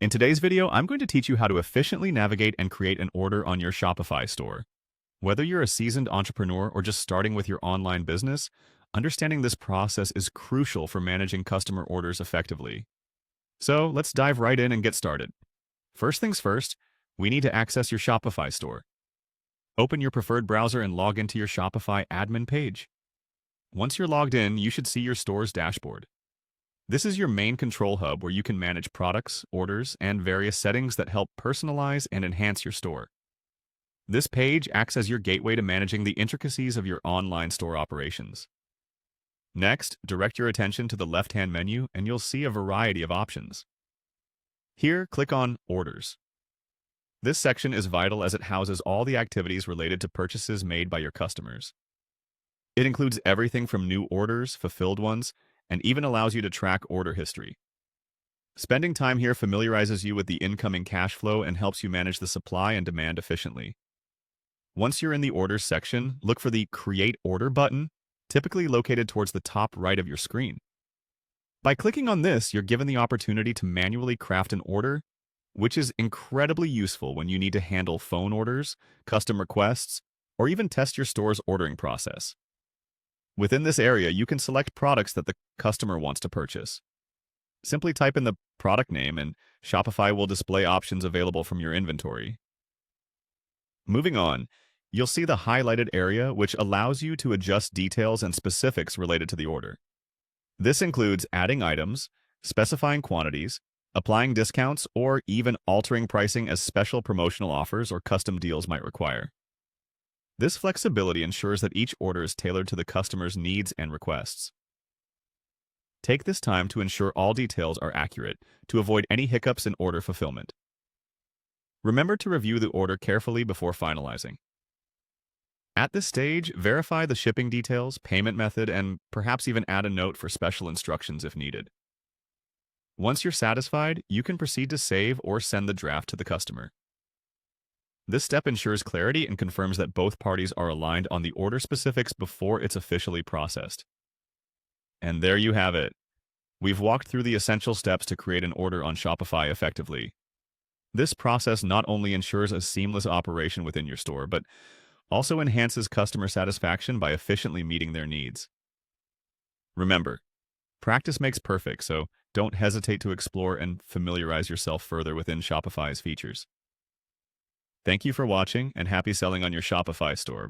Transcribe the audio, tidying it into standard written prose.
In today's video, I'm going to teach you how to efficiently navigate and create an order on your Shopify store. Whether you're a seasoned entrepreneur or just starting with your online business, understanding this process is crucial for managing customer orders effectively. So let's dive right in and get started. First things first, we need to access your Shopify store. Open your preferred browser and log into your Shopify admin page. Once you're logged in, you should see your store's dashboard. This is your main control hub where you can manage products, orders, and various settings that help personalize and enhance your store. This page acts as your gateway to managing the intricacies of your online store operations. Next, direct your attention to the left-hand menu and you'll see a variety of options. Here, click on Orders. This section is vital as it houses all the activities related to purchases made by your customers. It includes everything from new orders, fulfilled ones, and even allows you to track order history. Spending time here familiarizes you with the incoming cash flow and helps you manage the supply and demand efficiently. Once you're in the Orders section, look for the Create Order button, typically located towards the top right of your screen. By clicking on this, you're given the opportunity to manually craft an order, which is incredibly useful when you need to handle phone orders, custom requests, or even test your store's ordering process. Within this area, you can select products that the customer wants to purchase. Simply type in the product name and Shopify will display options available from your inventory. Moving on, you'll see the highlighted area which allows you to adjust details and specifics related to the order. This includes adding items, specifying quantities, applying discounts, or even altering pricing as special promotional offers or custom deals might require. This flexibility ensures that each order is tailored to the customer's needs and requests. Take this time to ensure all details are accurate to avoid any hiccups in order fulfillment. Remember to review the order carefully before finalizing. At this stage, verify the shipping details, payment method, and perhaps even add a note for special instructions if needed. Once you're satisfied, you can proceed to save or send the draft to the customer. This step ensures clarity and confirms that both parties are aligned on the order specifics before it's officially processed. And there you have it. We've walked through the essential steps to create an order on Shopify effectively. This process not only ensures a seamless operation within your store, but also enhances customer satisfaction by efficiently meeting their needs. Remember, practice makes perfect, so don't hesitate to explore and familiarize yourself further within Shopify's features. Thank you for watching and happy selling on your Shopify store.